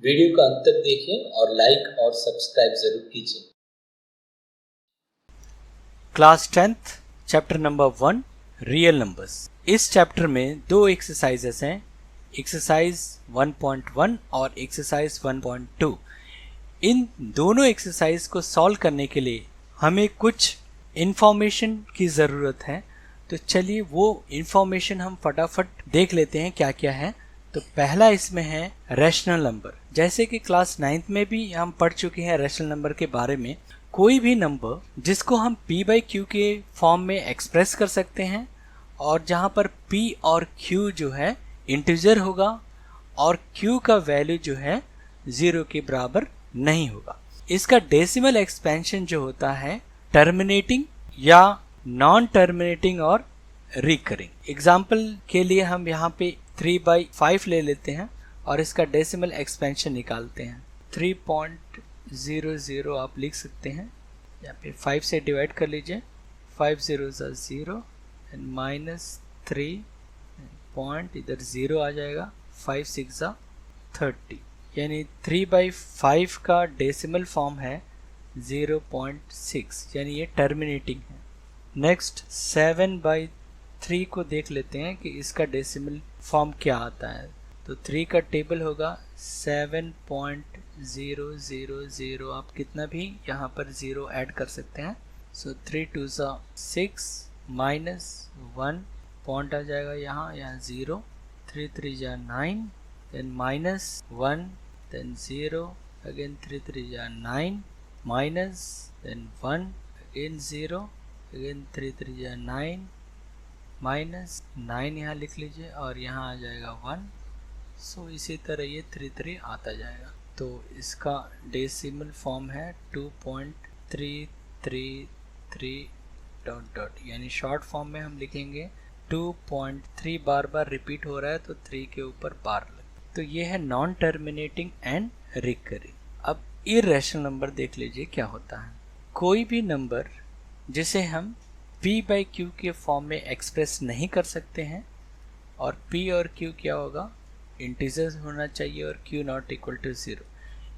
Video का अंत तक देखें और लाइक और सब्सक्राइब जरूर कीजिए। Class 10th chapter number 1 real numbers. इस चैप्टर में दो एक्सरसाइजेस हैं, एक्सरसाइज 1.1 और एक्सरसाइज 1.2। इन दोनों एक्सरसाइज को सॉल्व करने के लिए हमें कुछ इन्फॉर्मेशन की ज़रूरत है। तो चलिए वो इन्फॉर्मेशन हम फटाफट देख लेते हैं क्या क्या है। तो पहला इसमें है रैशनल नंबर। जैसे कि क्लास 9th में भी हम पढ़ चुके हैं रैशनल नंबर के बारे में। कोई भी नंबर जिसको हम p/q के फॉर्म में एक्सप्रेस कर सकते हैं और जहाँ पर p और q जो है इंटीजर होगा और q का वैल्यू जो है 0 के बराबर नहीं होगा। इसका डेसिमल एक्सपेंशन जो होता है टर्मिनेटिंग या नॉन टर्मिनेटिंग और रिकरिंग। एग्जाम्पल के लिए हम यहाँ पे 3/5 ले लेते हैं और इसका डेसिमल एक्सपेंशन निकालते हैं। 3.00 आप लिख सकते हैं, यहाँ पे 5 से डिवाइड कर लीजिए। 5 0 0 एंड -3 पॉइंट इधर 0 आ जाएगा। 5 6 30 यानी 3/5 का डेसिमल फॉर्म है 0.6 यानी ये टर्मिनेटिंग है। नेक्स्ट 7/3 को देख लेते हैं कि इसका डेसिमल फॉर्म क्या आता है। तो 3 का टेबल होगा 7.000। आप कितना भी यहाँ पर 0 ऐड कर सकते हैं। सो 3 2 6 -1 पॉइंट आ जाएगा यहाँ 0। 3 3 9 then -1 then 0 again 3 3 9 minus then 1 again 0 again 3 3 9 -9 यहाँ लिख लीजिए और यहाँ आ जाएगा 1। सो इसी तरह ये 3 3 आता जाएगा। तो इसका डेसिमल फॉर्म है 2.333 ... यानी शॉर्ट फॉर्म में हम लिखेंगे 2.3 बार बार रिपीट हो रहा है तो 3 के ऊपर बार लग। तो ये है नॉन टर्मिनेटिंग एंड रिकरिंग। अब इर्रेशनल नंबर देख लीजिए क्या होता है। कोई भी नंबर जिसे हम p/q के फॉर्म में एक्सप्रेस नहीं कर सकते हैं और p और q क्या होगा, इंटीजर्स होना चाहिए और q नॉट इक्वल टू 0।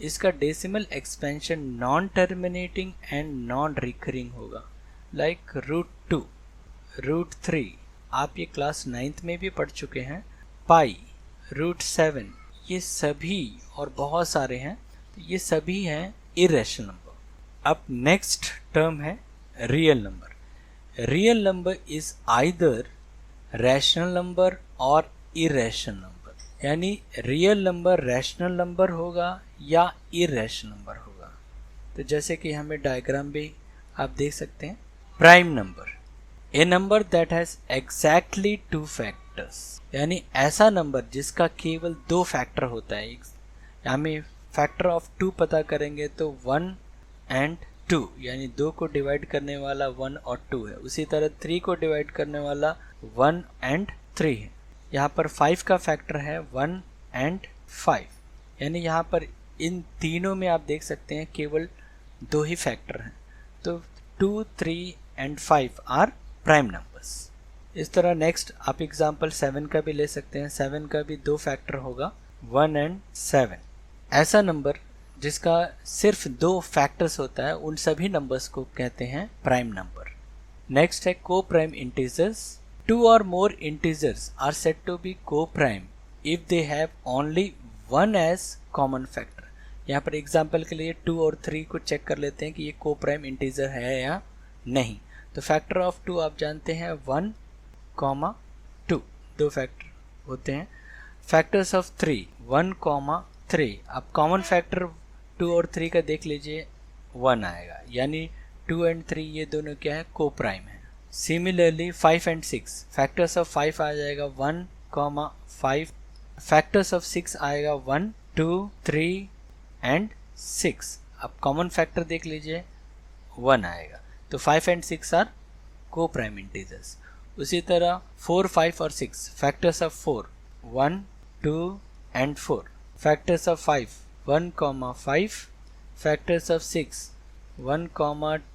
इसका decimal expansion non terminating and non recurring होगा। लाइक √2, √3 आप ये क्लास 9th में भी पढ़ चुके हैं। पाई, √7 ये सभी और बहुत सारे हैं। तो ये सभी हैं इर्रेशनल नंबर। अब नेक्स्ट टर्म है real number. Real number is either rational number और इर्रेशनल नंबर। यानी रियल नंबर रैशनल नंबर होगा या इर्रेशनल नंबर होगा। तो जैसे कि हमें डायग्राम भी आप देख सकते हैं। Prime number, A number that has exactly 2 factors. यानी ऐसा नंबर जिसका केवल 2 फैक्टर होता है। हमें फैक्टर ऑफ 2 पता करेंगे तो 1 एंड 2 यानी 2 को डिवाइड करने वाला 1 और 2 है। उसी तरह 3 को डिवाइड करने वाला 1 एंड 3 है। यहाँ पर 5 का फैक्टर है 1 एंड 5। यानी यहाँ पर इन तीनों में आप देख सकते हैं केवल 2 ही फैक्टर हैं। तो 2 3 एंड 5 आर प्राइम नंबर्स। इस तरह नेक्स्ट आप एग्जाम्पल 7 का भी ले सकते हैं। 7 का भी 2 फैक्टर होगा 1 एंड 7। ऐसा नंबर जिसका सिर्फ 2 फैक्टर्स होता है उन सभी नंबर्स को कहते हैं प्राइम नंबर। नेक्स्ट है को prime integers. 2 or more integers are said to be co-prime if they have only one as common factor। यहाँ पर एग्जाम्पल के लिए 2 और 3 को चेक कर लेते हैं कि ये को प्राइम इंटीजर है या नहीं। तो फैक्टर ऑफ 2 आप जानते हैं 1, 2 2 फैक्टर होते हैं। Factors of 3 1, 3। अब कॉमन फैक्टर 2 और 3 का देख लीजिए 1 आएगा। यानी 2 एंड 3 ये दोनों क्या है, को प्राइम है। सिमिलरली 5 एंड 6, फैक्टर्स ऑफ 5 आ जाएगा 1, 5। फैक्टर्स ऑफ 6 आएगा 1, 2, 3 एंड 6। अब कॉमन फैक्टर देख लीजिए 1 आएगा। तो 5 एंड 6 आर को प्राइम इंटीजर्स। उसी तरह 4, 5 और 6, factors of 4 1, 2 and 4। Factors of 5 1, 5। Factors of 6 1,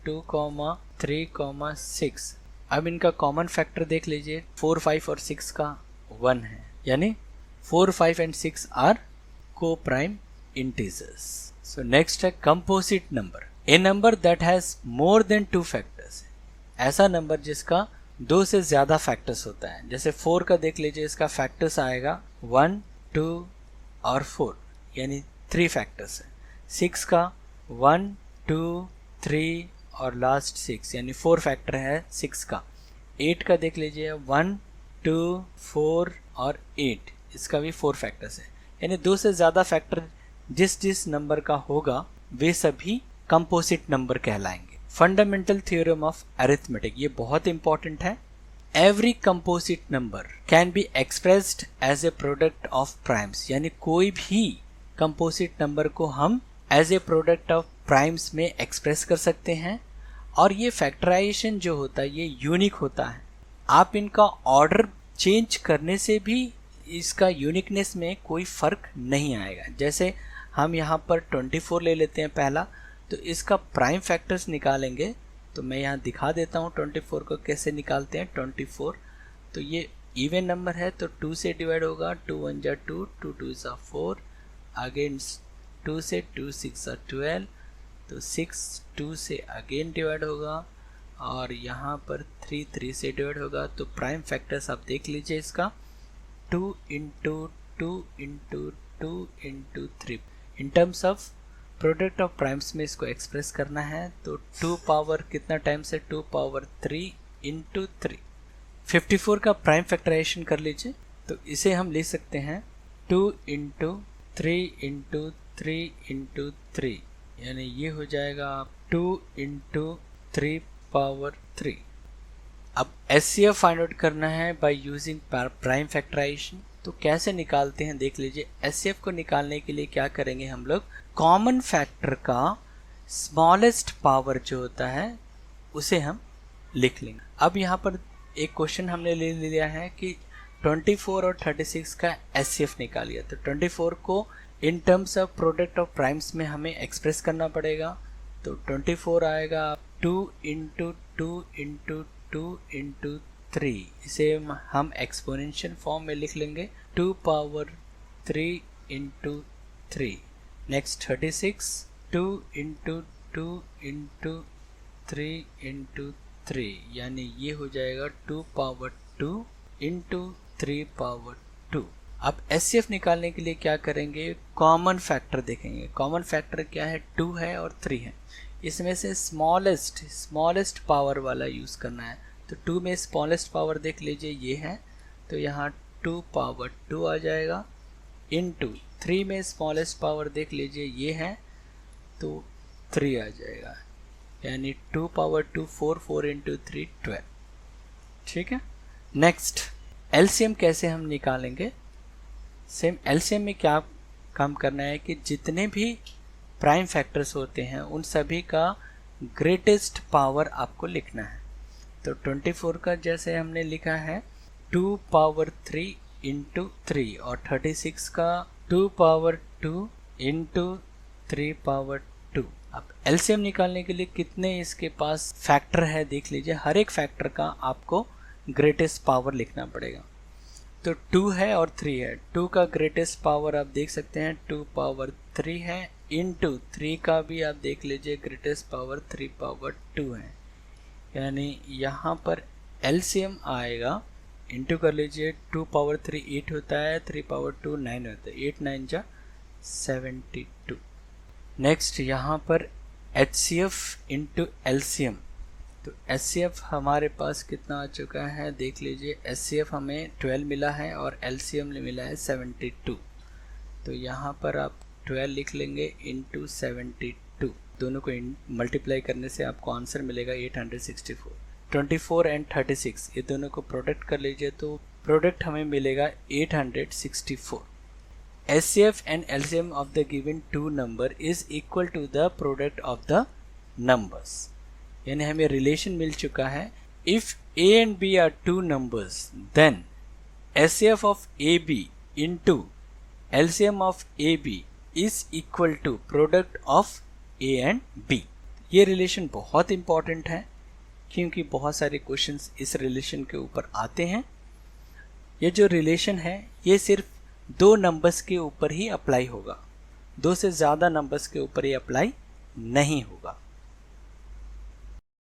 2, 3, 6। अब इनका कॉमन फैक्टर देख लीजिए 4, 5 और 6 का 1 है। यानी 4, 5 एंड 6 आर को प्राइम integers. So next है composite number, a number that has more than 2 factors. ऐसा नंबर जिसका 2 से ज़्यादा फैक्टर्स होता है। जैसे 4 का देख लीजिए, इसका फैक्टर्स आएगा 1, 2 और 4 यानी 3 फैक्टर्स है। 6 का 1, 2, 3 और लास्ट 6 यानी 4 फैक्टर है 6 का। 8 का देख लीजिए 1, 2, 4 और 8, इसका भी 4 फैक्टर्स है। यानी 2 से ज़्यादा फैक्टर जिस नंबर का होगा वे सभी कंपोजिट नंबर कहलाएंगे। फंडामेंटल थ्योरम ऑफ अरिथमेटिक, ये बहुत इंपॉर्टेंट है। Every composite number can be expressed as a product of primes, यानी कोई भी कंपोजिट नंबर को हम as a product of primes में एक्सप्रेस कर सकते हैं। और ये फैक्टराइजेशन जो होता है ये यूनिक होता है। आप इनका ऑर्डर चेंज करने से भी इसका यूनिकनेस में कोई फ़र्क नहीं आएगा। जैसे हम यहाँ पर 24 ले लेते हैं पहला, तो इसका प्राइम फैक्टर्स निकालेंगे तो मैं यहाँ दिखा देता हूँ 24 को कैसे निकालते हैं। 24 तो ये इवन नंबर है तो 2 से डिवाइड होगा, 2 1 जा 2, 2 2 जा 4, अगेन 2 से 2 6 जा 12, तो 6 2 से अगेन डिवाइड होगा और यहाँ पर 3 3 से डिवाइड होगा। तो प्राइम फैक्टर्स आप देख लीजिए इसका 2 into 2 into 2 into 3। In terms of product of primes में इसको एक्सप्रेस करना है तो 2 पावर कितना टाइम्स है, 2 पावर 3 इंटू 3। 54 का प्राइम फैक्टराइजेशन कर लीजिए तो इसे हम लिख सकते हैं 2 इंटू 3 इंटू 3 इंटू 3, यानी ये हो जाएगा 2 इंटू 3 पावर 3। अब SCF फाइंड आउट करना है बाय यूजिंग प्राइम फैक्टराइजेशन। तो कैसे निकालते हैं देख लीजिए। SCF को निकालने के लिए क्या करेंगे हम लोग, कॉमन फैक्टर का स्मॉलेस्ट पावर जो होता है उसे हम लिख लेंगे। अब यहाँ पर एक क्वेश्चन हमने ले लिया है कि 24 और 36 का SCF निकालिए। तो 24 को in terms of product of primes में हमें एक्सप्रेस करना पड़ेगा। तो 24 आएगा 2 इंटू 2 इंटू 2 इंटू 3, इसे हम एक्सपोनेंशियल फॉर्म में लिख लेंगे 2 power 3 into 3। Next 36 2 into 2 into 3 into 3, यानी ये हो जाएगा 2 पावर 2 इंटू 3 पावर 2। अब SCF निकालने के लिए क्या करेंगे, कॉमन फैक्टर देखेंगे। कॉमन फैक्टर क्या है, 2 है और 3 है। इसमें से स्मॉलेस्ट पावर वाला यूज़ करना है। तो 2 में स्मॉलेस्ट पावर देख लीजिए ये है, तो यहाँ 2 पावर 2 आ जाएगा। इनटू 3 में स्मॉलेस्ट पावर देख लीजिए ये है, तो 3 आ जाएगा, यानी 2 पावर 2 4 4 इंटू 3 12। ठीक है। नेक्स्ट LCM कैसे हम निकालेंगे। सेम LCM में क्या काम करना है कि जितने भी प्राइम फैक्टर्स होते हैं उन सभी का ग्रेटेस्ट पावर आपको लिखना है। तो 24 का जैसे हमने लिखा है 2 पावर 3 इंटू 3 और 36 का 2 पावर 2 इंटू 3 पावर 2। अब LCM निकालने के लिए कितने इसके पास फैक्टर है देख लीजिए। हर एक फैक्टर का आपको ग्रेटेस्ट पावर लिखना पड़ेगा। तो 2 है और 3 है, 2 का ग्रेटेस्ट पावर आप देख सकते हैं 2 पावर 3 है, इंटू 3 का भी आप देख लीजिए ग्रेटेस्ट पावर 3 पावर 2 है। यानी यहाँ पर LCM आएगा, इंटू कर लीजिए 2 पावर 3 8 होता है, 3 पावर 2 9 होता है, 8 9 जा 72। नेक्स्ट यहाँ पर HCF इंटू LCM। तो SCF हमारे पास कितना आ चुका है देख लीजिए। SCF हमें 12 मिला है और LCM मिला है 72। तो यहाँ पर आप 12 लिख लेंगे इंटू 72, दोनों को मल्टीप्लाई करने से आपको आंसर मिलेगा 864। 24 एंड 36 ये दोनों को प्रोडक्ट कर लीजिए तो प्रोडक्ट हमें मिलेगा 864। SCF and LCM of the given two number is equal to the product of the numbers. यानी हमें रिलेशन मिल चुका है। If A and B are two numbers then SCF of AB into LCM of AB is equal to product of A and B। ये relation बहुत important है क्योंकि बहुत सारे क्वेश्चंस इस रिलेशन के ऊपर आते हैं। ये जो रिलेशन है ये सिर्फ 2 नंबर्स के ऊपर ही अप्लाई होगा। 2 से ज़्यादा नंबर्स के ऊपर ये अप्लाई नहीं होगा।